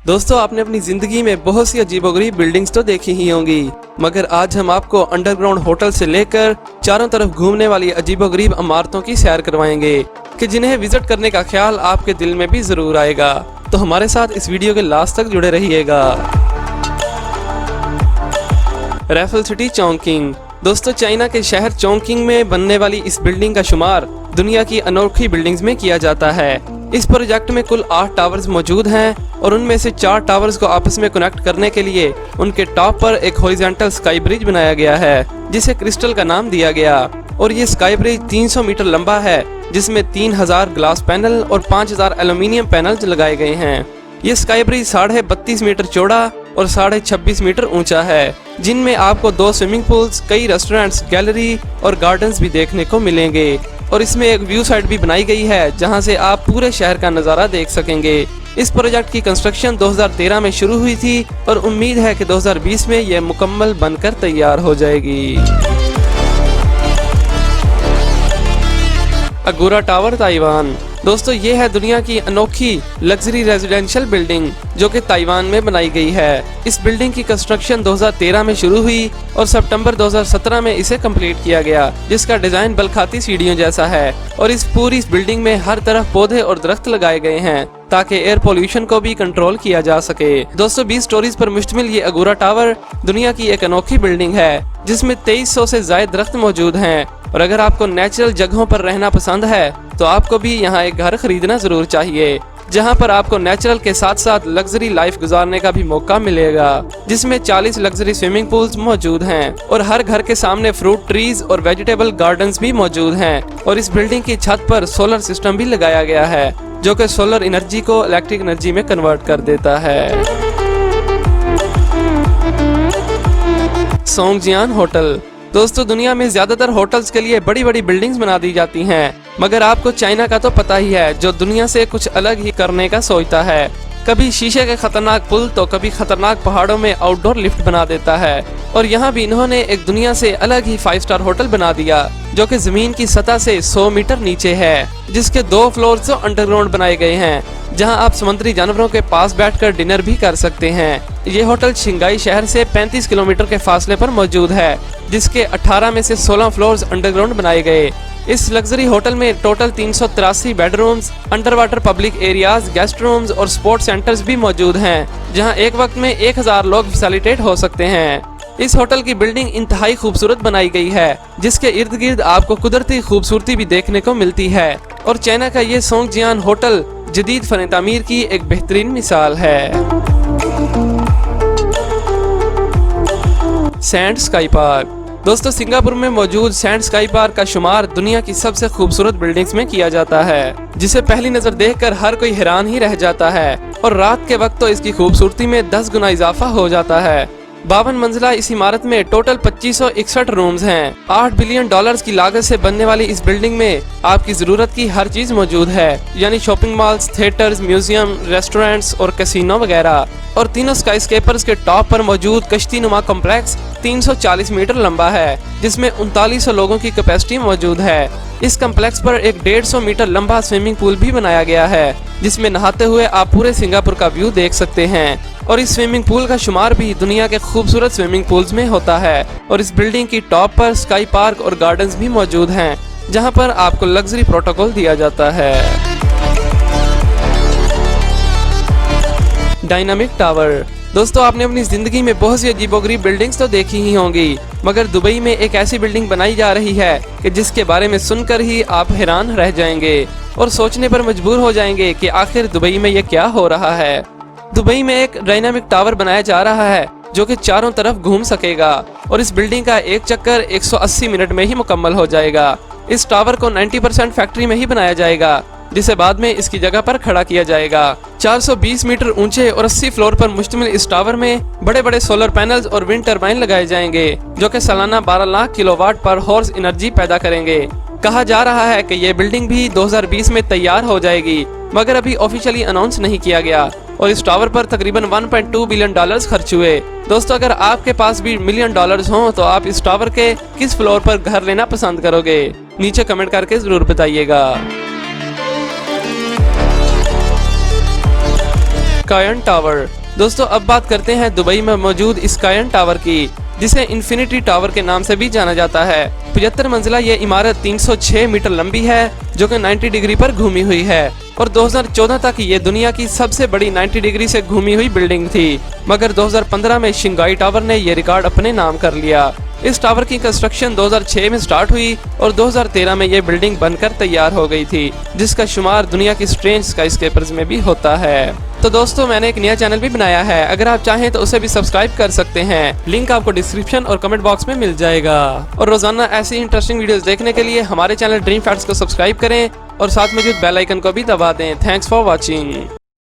दोस्तों आपने अपनी जिंदगी में बहुत सी अजीबोगरीब बिल्डिंग्स तो देखी ही होंगी, मगर आज हम आपको अंडरग्राउंड होटल से लेकर चारों तरफ घूमने वाली अजीबोगरीब इमारतों की सैर करवाएंगे कि जिन्हें विजिट करने का ख्याल आपके दिल में भी जरूर आएगा। तो हमारे साथ इस वीडियो के लास्ट तक जुड़े रहिएगा। Raffle city Chongqing. दोस्तों चाइना के शहर चोंगकिंग में बनने वाली इस बिल्डिंग का शुमार दुनिया की अनोखी बिल्डिंग्स में किया जाता है। इस प्रोजेक्ट में कुल 8 टावर्स मौजूद हैं और उनमें से 4 टावर्स को आपस में कनेक्ट करने के लिए उनके टॉप पर एक हॉरिजॉन्टल स्काई ब्रिज बनाया गया है, जिसे क्रिस्टल का नाम दिया गया। और ये स्काई ब्रिज 300 मीटर लंबा है, जिसमें 3000 ग्लास पैनल और 5000 एल्यूमिनियम पैनल्स लगाए गए हैं। ये स्काई ब्रिज 32.5 मीटर चौड़ा और 26.5 मीटर ऊंचा है, जिनमें आपको 2 स्विमिंग पूल्स, कई रेस्टोरेंट्स, गैलरी और गार्डन्स भी देखने को मिलेंगे। और इसमें एक व्यू साइड भी बनाई गई है, जहां से आप पूरे शहर का नजारा देख सकेंगे। इस प्रोजेक्ट की कंस्ट्रक्शन 2013 में शुरू हुई थी और उम्मीद है कि 2020 में यह मुकम्मल बनकर तैयार हो जाएगी। अगोरा टावर ताइवान। दोस्तों ये है दुनिया की अनोखी लग्जरी रेजिडेंशियल बिल्डिंग जो कि ताइवान में बनाई गई है। इस बिल्डिंग की कंस्ट्रक्शन 2013 में शुरू हुई और सितंबर 2017 में इसे कंप्लीट किया गया, जिसका डिजाइन बलखाती सीढ़ियों जैसा है। और इस पूरी बिल्डिंग में हर तरफ पौधे और दरख्त लगाए गए हैं ताकि एयर पोल्यूशन को भी कंट्रोल किया जा सके। दोस्तों 20 स्टोरीज पर मुश्तमिल ये अगोरा टावर दुनिया की एक अनोखी बिल्डिंग है, जिसमें 2300 से ज्यादा दरख्त मौजूद हैं। और अगर आपको नेचुरल जगहों पर रहना पसंद है तो आपको भी यहाँ एक घर खरीदना जरूर चाहिए, जहाँ पर आपको नेचुरल के साथ साथ लग्जरी लाइफ गुजारने का भी मौका मिलेगा, जिसमें 40 लग्जरी स्विमिंग पूल्स मौजूद हैं और हर घर के सामने फ्रूट ट्रीज और वेजिटेबल गार्डन्स भी मौजूद हैं। और इस बिल्डिंग की छत पर सोलर सिस्टम भी लगाया गया है, जो कि सोलर एनर्जी को इलेक्ट्रिक एनर्जी में कन्वर्ट कर देता है। सोंगजियान होटल। दोस्तों दुनिया में ज्यादातर होटल्स के लिए बड़ी बड़ी बिल्डिंग्स बना दी जाती हैं, मगर आपको चाइना का तो पता ही है, जो दुनिया से कुछ अलग ही करने का सोचता है। कभी शीशे के खतरनाक पुल तो कभी खतरनाक पहाड़ों में आउटडोर लिफ्ट बना देता है। और यहाँ भी इन्होंने एक दुनिया से अलग ही 5 स्टार होटल बना दिया, जो कि जमीन की सतह से 100 मीटर नीचे है, जिसके 2 फ्लोर तो अंडरग्राउंड बनाए गए हैं, जहां आप समुद्री जानवरों के पास बैठकर डिनर भी कर सकते हैं। ये होटल शिंगाई शहर से 35 किलोमीटर के फासले पर मौजूद है, जिसके 18 में से 16 फ्लोर्स अंडरग्राउंड बनाए गए। इस लग्जरी होटल में total 383 bedrooms, under water public areas, guest rooms और स्पोर्ट्स सेंटर्स भी मौजूद हैं, जहां एक वक्त में 1000 लोग फैसिलिटेट हो सकते हैं। इस होटल की बिल्डिंग इंतहाई खूबसूरत बनाई गई है, जिसके इर्द गिर्द आपको कुदरती खूबसूरती भी देखने को मिलती है। और चाइना का ये सोंगजियान होटल जदीद फन तामीर की एक बेहतरीन मिसाल है। Sand sky park. दोस्तों सिंगापुर में मौजूद सैंड स्काई पार्क का शुमार दुनिया की सबसे खूबसूरत बिल्डिंग्स में किया जाता है, जिसे पहली नजर देखकर हर कोई हैरान ही रह जाता है। और रात के वक्त तो इसकी खूबसूरती में 10 गुना इजाफा हो जाता है। 52 मंजिला इस इमारत में टोटल 2561 रूम्स हैं। $8 बिलियन की लागत से बनने वाली इस बिल्डिंग में आपकी जरूरत की हर चीज मौजूद है, यानी shopping malls, theatres, museum, restaurants और कैसीनो वगैरह। और तीनों स्काईस्केपर्स के टॉप पर मौजूद कश्ती नुमा कॉम्प्लेक्स 340 मीटर लंबा है, जिसमें 3900 लोगों की कैपेसिटी मौजूद है। इस कॉम्प्लेक्स पर एक 150 मीटर लंबा स्विमिंग पूल भी बनाया गया है, जिसमें नहाते हुए आप पूरे सिंगापुर का व्यू देख सकते हैं। और इस स्विमिंग पूल का शुमार भी दुनिया के खूबसूरत स्विमिंग पूल्स में होता है। और इस बिल्डिंग की टॉप पर स्काई पार्क और गार्डन्स भी मौजूद हैं, जहां पर आपको लग्जरी प्रोटोकॉल दिया जाता है। Dynamic tower. दोस्तों आपने अपनी जिंदगी में बहुत सी अजीबोगरीब बिल्डिंग्स तो देखी ही होंगी, मगर दुबई में एक ऐसी बिल्डिंग बनाई जा रही है कि जिसके बारे में सुनकर ही आप हैरान रह जाएंगे और सोचने पर मजबूर हो जाएंगे कि आखिर दुबई में ये क्या हो रहा है। दुबई में एक डायनामिक टावर बनाया जा रहा है, जो कि चारों तरफ घूम सकेगा। और इस बिल्डिंग का एक चक्कर 180 मिनट में ही मुकम्मल हो जाएगा। इस टावर को 90% फैक्ट्री में ही बनाया जाएगा, जिसे बाद में इसकी जगह पर खड़ा किया जाएगा। 420 मीटर ऊंचे और 80 फ्लोर पर मुश्तमिल इस टावर में बड़े बड़े सोलर पैनल्स और विंड टर्बाइन लगाए जाएंगे, जो कि सालाना 12 लाख किलोवाट पर हॉर्स एनर्जी पैदा करेंगे। कहा जा रहा है कि ये बिल्डिंग भी 2020 में तैयार हो जाएगी, मगर अभी ऑफिशियली अनाउंस नहीं किया गया। और इस टावर पर तकरीबन $1.2 बिलियन खर्च हुए। दोस्तों अगर आपके पास भी $1 मिलियन हों तो आप इस टावर के किस फ्लोर पर घर लेना पसंद करोगे? नीचे कमेंट करके जरूर बताइएगा। स्कायन टावर। दोस्तों अब बात करते हैं दुबई में मौजूद स्कायन टावर की, जिसे इन्फिनिटी टावर के नाम से भी जाना जाता है। 75 मंजिला ये इमारत 306 मीटर लंबी है, जो कि 90 डिग्री पर घूमी हुई है, और 2014 तक ये दुनिया की सबसे बड़ी 90 डिग्री से घूमी हुई बिल्डिंग थी। मगर 2015 में शंघाई टावर ने ये रिकॉर्ड अपने नाम कर लिया। इस टावर की कंस्ट्रक्शन 2006 में स्टार्ट हुई और 2013 में ये बिल्डिंग बनकर तैयार हो गई थी, जिसका शुमार दुनिया की स्ट्रेंज स्काईस्केपर्स में भी होता है। तो दोस्तों मैंने एक नया चैनल भी बनाया है, अगर आप चाहें तो उसे भी सब्सक्राइब कर सकते हैं। लिंक आपको डिस्क्रिप्शन और कमेंट बॉक्स में मिल जाएगा। और रोजाना ऐसी इंटरेस्टिंग वीडियोस देखने के लिए हमारे चैनल ड्रीम फैक्ट्स को सब्सक्राइब करें और साथ में जो बेल आइकन को भी दबा दें। Thanks for watching.